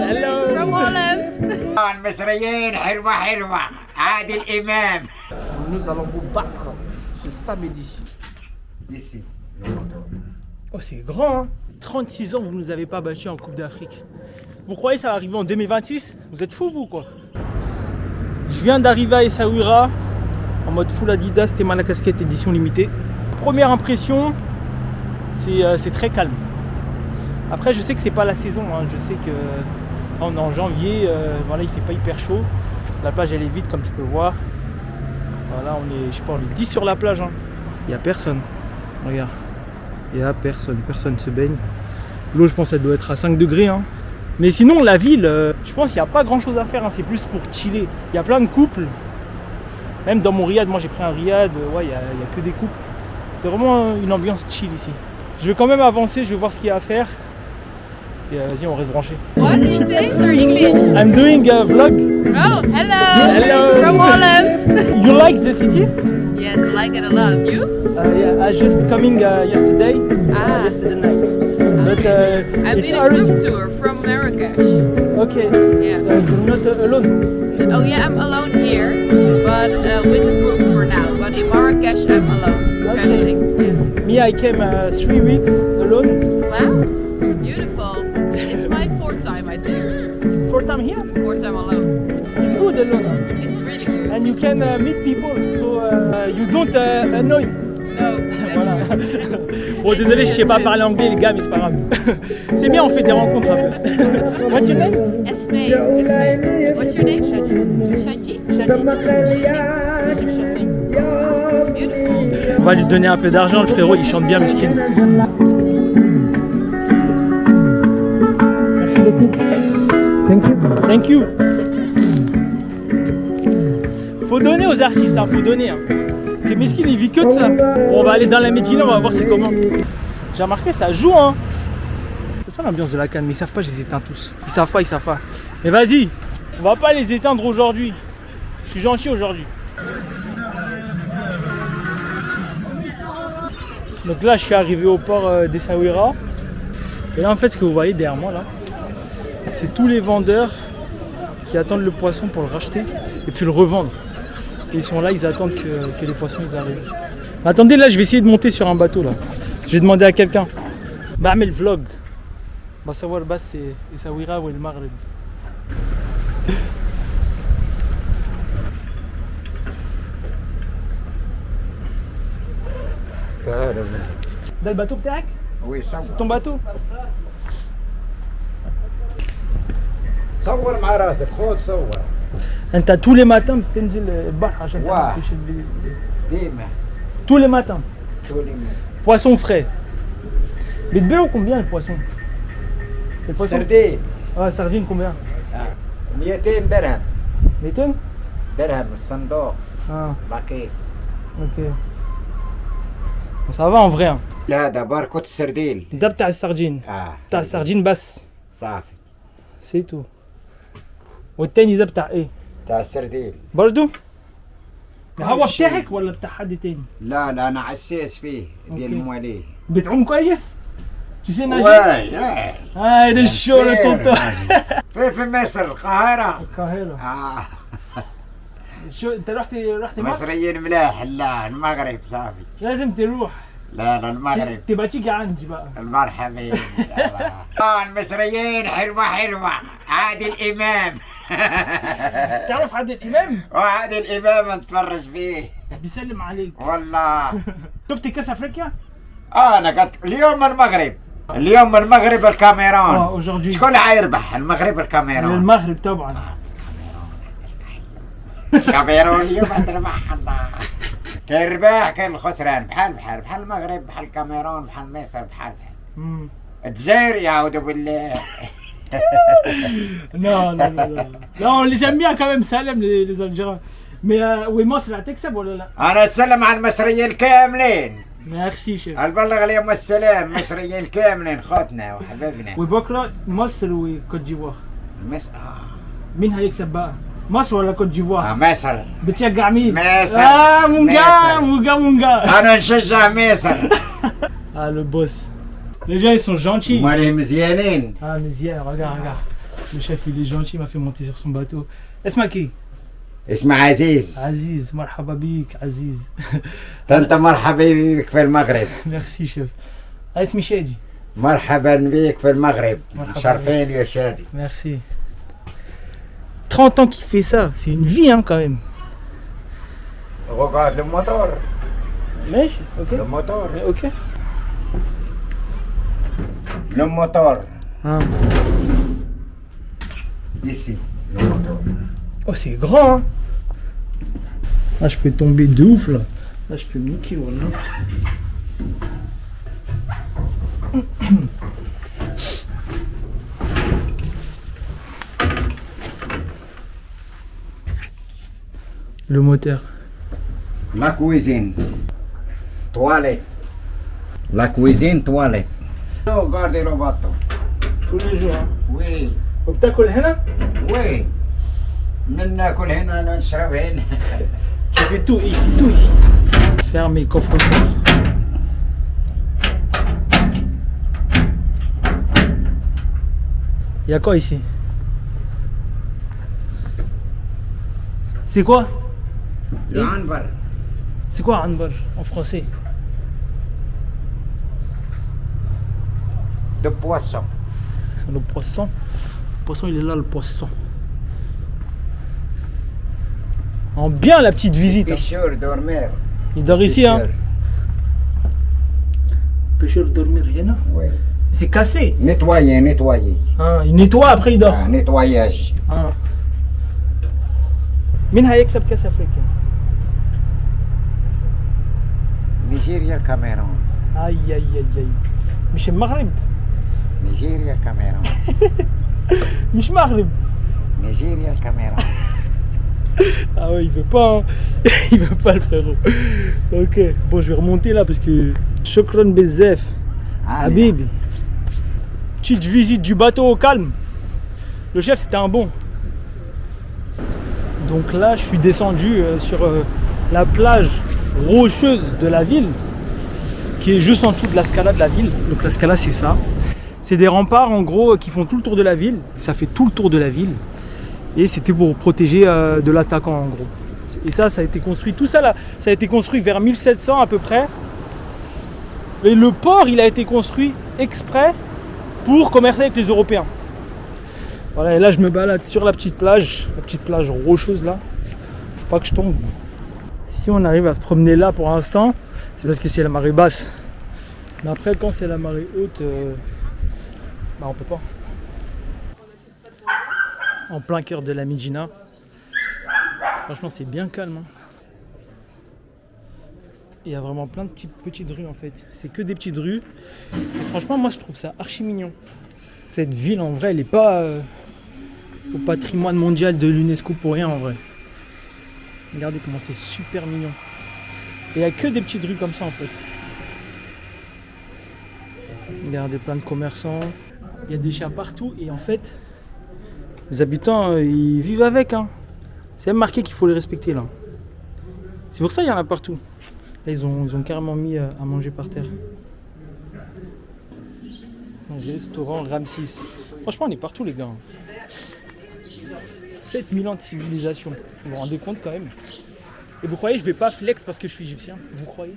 Hello. From Holland. المصريين حلوة حلوة عادل إمام. Nous allons vous battre ce samedi. Ici. Oh, c'est grand, hein. 36 ans, vous ne nous avez pas battus en Coupe d'Afrique. Vous croyez que ça va arriver en 2026? Vous êtes fous, vous, quoi? Je viens d'arriver à Essaouira en mode full Adidas, c'était la casquette édition limitée. Première impression, c'est très calme. Après, je sais que c'est pas la saison, hein. Je sais que là, on est en janvier, voilà, il fait pas hyper chaud. La plage elle est vide comme tu peux voir. Voilà, on est, je sais pas, on est 10 sur la plage, hein. Il y a personne. Regarde, il y a personne ne se baigne. L'eau, je pense, elle doit être à 5 degrés, hein. Mais sinon, la ville, je pense qu'il n'y a pas grand chose à faire, hein. C'est plus pour chiller. Il y a plein de couples. Même dans mon riad, moi j'ai pris un riad, ouais, il y a que des couples. C'est vraiment une ambiance chill ici. Je vais quand même avancer, je vais voir ce qu'il y a à faire. Et vas-y, on reste branché. What do you say? Sorry, English. I'm doing a vlog. Oh, hello. Hello. From Holland. You like the city? Yes, I like it a lot. You? Yeah, I just coming yesterday. Ah. Yesterday night. But I've it's been a already group tour from Marrakesh. okay. Yeah. You're not alone. Oh yeah, I'm alone here, but with a group for now. But in Marrakesh, I'm alone, traveling. Yeah. Me, I came 3 weeks alone. Wow, beautiful. It's my fourth time, I think. Fourth time here. Fourth time alone. It's good alone. It's really good. And you can meet people, so you don't annoy. No, that's Voilà. good. Bon, désolé, je sais pas parler anglais, les gars, mais c'est pas grave. C'est bien, on fait des rencontres un peu. What's your name? Esme. What's your name? Shaji. Beautiful. On va lui donner un peu d'argent, le frérot, il chante bien, miskin. Merci beaucoup. Thank you. Faut donner aux artistes, hein, faut donner. Hein. Parce que miskin, il vit que de ça. Bon, on va aller dans la Médina, on va voir c'est comment. J'ai remarqué, ça joue, hein. C'est ça l'ambiance de la canne, mais ils savent pas, je les éteins tous. Ils savent pas. Mais vas-y, on va pas les éteindre aujourd'hui. Je suis gentil aujourd'hui. Donc là, je suis arrivé au port d'Essaouira. Et là, en fait, ce que vous voyez derrière moi, là, c'est tous les vendeurs qui attendent le poisson pour le racheter et puis le revendre. Et ils sont là, ils attendent que les poissons ils arrivent. Attendez, là, je vais essayer de monter sur un bateau, là. Je vais demander à quelqu'un. Bah, mais le vlog. Bah, savoir, bah, c'est Essaouira ou le Maghreb. ده الباتو بتاعك؟ Oui, صور. ton bateau? صور مع راسك، خذ صور. انت tous les matins بتنزل البحر عشان واه. تعمل فيش الفيديو. ديما. Tous les matins. تولي من. Poisson frais. بتبيعوا combien le poisson? Le poisson? سردين. Ah, sardine combien? 200 درهم. 200? درهم الصندوق. Ah, باكيس. ok. Bon, ça va en vrai. Hein. لا ده باركوت السردين. ده بتاع السردين. بتاع السردين بس. صافي. C'est tout. والتاني ده بتاع ايه؟ بتاع السردين. برضو؟ هو بتاعك ولا بتاع حد تاني؟ لا انا عساس فيه ديال أوكي. مواليه. بتعوم كويس؟ Tu sais nager? واي Ah, ده الشغل التوتو. في مصر القاهرة. القاهرة. شو انت رحت مصر؟ مصريين ملاح. لا المغرب صافي. لازم تروح. لا المغرب. تبقى تيجي عندي بقى. المرحبا. المصريين حلوة عادل إمام. تعرف عادل إمام؟ وعادل إمام نتفرج فيه. بيسلم عليك. والله. شفت كاس افريقيا؟ انا كنت اليوم المغرب الكاميرون. aujourd'hui. شكون اللي حيربح؟ المغرب الكاميرون. المغرب طبعا. الكاميرون اليوم تربح. الله. كاين الرباح كاين الخسران بحال المغرب بحال الكاميرون بحال مصر بحال الجزائر يعوذ بالله. Non, on les aime bien quand même, Salem, les Algériens. Mais oui, مصر هتكسب ولا لا؟ انا اتسلم على المصريين كاملين. ميرسي شيف. البلغ اليوم السلام مصريين كاملين خوتنا وحبايبنا. وبكره مصر وكوت ديفوار. مصر. مين هيكسب بقى؟ مصر ولا كوت ديفوار؟ مصر. بتشجع مين؟ مصر. مونجا. انا نشجع مصر. Ah le boss. Les gens ils sont gentils. مالهم مزيانين. Ah مزيان, regarde. Le chef, il est gentil, il m'a fait monter sur son bateau. Esmaki. اسمع عزيز. Aziz, marhaba bik, Aziz. انت مرحبا بك في المغرب. Merci, chef. اسمي شادي. مرحبا بك في المغرب. مرحبا مشرفين يا شادي. Merci. 30 ans qu'il fait ça, c'est une vie hein, quand même. Regarde le moteur. ماشي ok. Le moteur. Ok. Le moteur. Ah. Ici, le moteur. Oh c'est grand hein. Là je peux tomber de ouf là. Là je peux me niquer voilà. Le moteur. La cuisine. Toilette. La cuisine, toilette. Regardez le bateau. Tous les jours hein. Oui. وبتاكل هنا؟ Oui. ناكل هنا نشرب هنا. Je fais tout, il fait tout ici. Fermé, coffre-fort. Il y a quoi ici? C'est quoi? Le hanbar. C'est quoi hanbar en français? De poisson. Le poisson. Le poisson, il est là, le poisson. En bien la petite visite. Hein. Pêcheur dormir. Il dort ici, hein? Pêcheur dormir, rien. Oui. C'est cassé. Nettoyer, nettoyer. Hein, il nettoie, après il dort. Ah, nettoyage. Hein. مين هيكسب كاس افريقيا؟ نيجيريا الكاميرون. اي اي اي اي مش المغرب. نيجيريا الكاميرون. مش مغرب. نيجيريا الكاميرون. Ah ouais, il veut pas, hein. Il veut pas le frérot. Ok, bon je vais remonter là parce que Shukran Bezef, Habib. Petite visite du bateau au calme. Le chef c'était un bon. Donc là je suis descendu sur la plage rocheuse de la ville qui est juste en dessous de la Scala de la ville. Donc la Scala c'est ça. C'est des remparts en gros qui font tout le tour de la ville. Ça fait tout le tour de la ville. Et c'était pour protéger de l'attaquant en gros. Et ça a été construit, tout ça là, ça a été construit vers 1700 à peu près. Et le port il a été construit exprès pour commercer avec les Européens. Voilà, et là je me balade sur la petite plage rocheuse là. Faut pas que je tombe. Si on arrive à se promener là pour l'instant, c'est parce que c'est la marée basse. Mais après quand c'est la marée haute, bah on peut pas. En plein cœur de la Médina. Franchement c'est bien calme. Hein. Il y a vraiment plein de petites rues en fait. C'est que des petites rues. Et franchement moi je trouve ça archi mignon. Cette ville en vrai elle est pas au patrimoine mondial de l'UNESCO pour rien en vrai. Regardez comment c'est super mignon. Et il n'y a que des petites rues comme ça en fait. Regardez plein de commerçants. Il y a des chiens partout et en fait les habitants ils vivent avec. Hein. C'est même marqué qu'il faut les respecter là. C'est pour ça qu'il y en a partout. Là, ils ont carrément mis à manger par terre. Restaurant Ramsis. Franchement on est partout les gars. 7000 ans de civilisation. Vous vous rendez compte quand même. Et vous croyez que je vais pas flex parce que je suis égyptien? Vous croyez?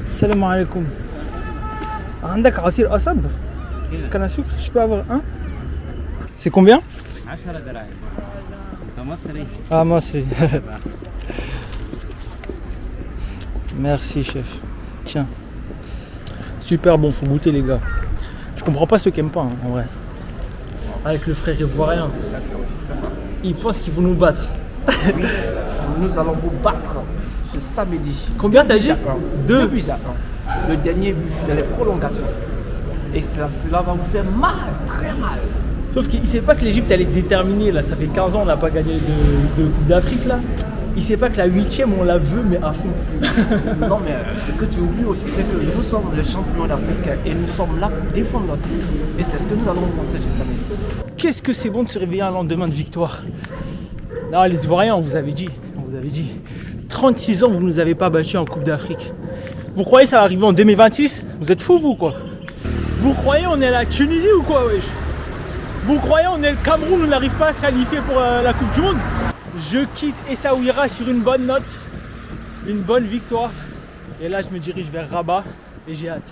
Salam alaikum. عندك عصير قصب؟ كان sucre, je peux avoir un? C'est combien? 10 دراهم. انت مصري؟ Ah مصري. Merci chef. Tiens. Super bon, faut goûter les gars. Je comprends pas ceux qui aiment pas hein, en vrai. Avec le frère ivoirien. Ils pensent qu'ils vont nous battre. Oui, nous allons vous battre ce samedi. Combien t'as dit? 2 buts à 1. Le dernier but dans les prolongations. Et cela va vous faire mal, très mal. Sauf qu'il sait pas que l'Égypte elle est déterminée là. Ça fait 15 ans on n'a pas gagné de Coupe d'Afrique là. Il sait pas que la 8e on la veut mais à fond. Non mais ce que tu oublies aussi c'est que nous sommes les champions d'Afrique et nous sommes là pour défendre notre titre. Et c'est ce que nous allons vous montrer ce samedi. Qu'est-ce que c'est bon de se réveiller un lendemain de victoire. Non les Ivoiriens on vous avait dit. 36 ans vous nous avez pas battus en Coupe d'Afrique. Vous croyez ça va arriver en 2026? Vous êtes fous vous quoi? Vous croyez on est à la Tunisie ou quoi wesh? Vous croyez on est le Cameroun, on n'arrive pas à se qualifier pour la Coupe du Monde? Je quitte Essaouira sur une bonne note, une bonne victoire. Et là je me dirige vers Rabat et j'ai hâte.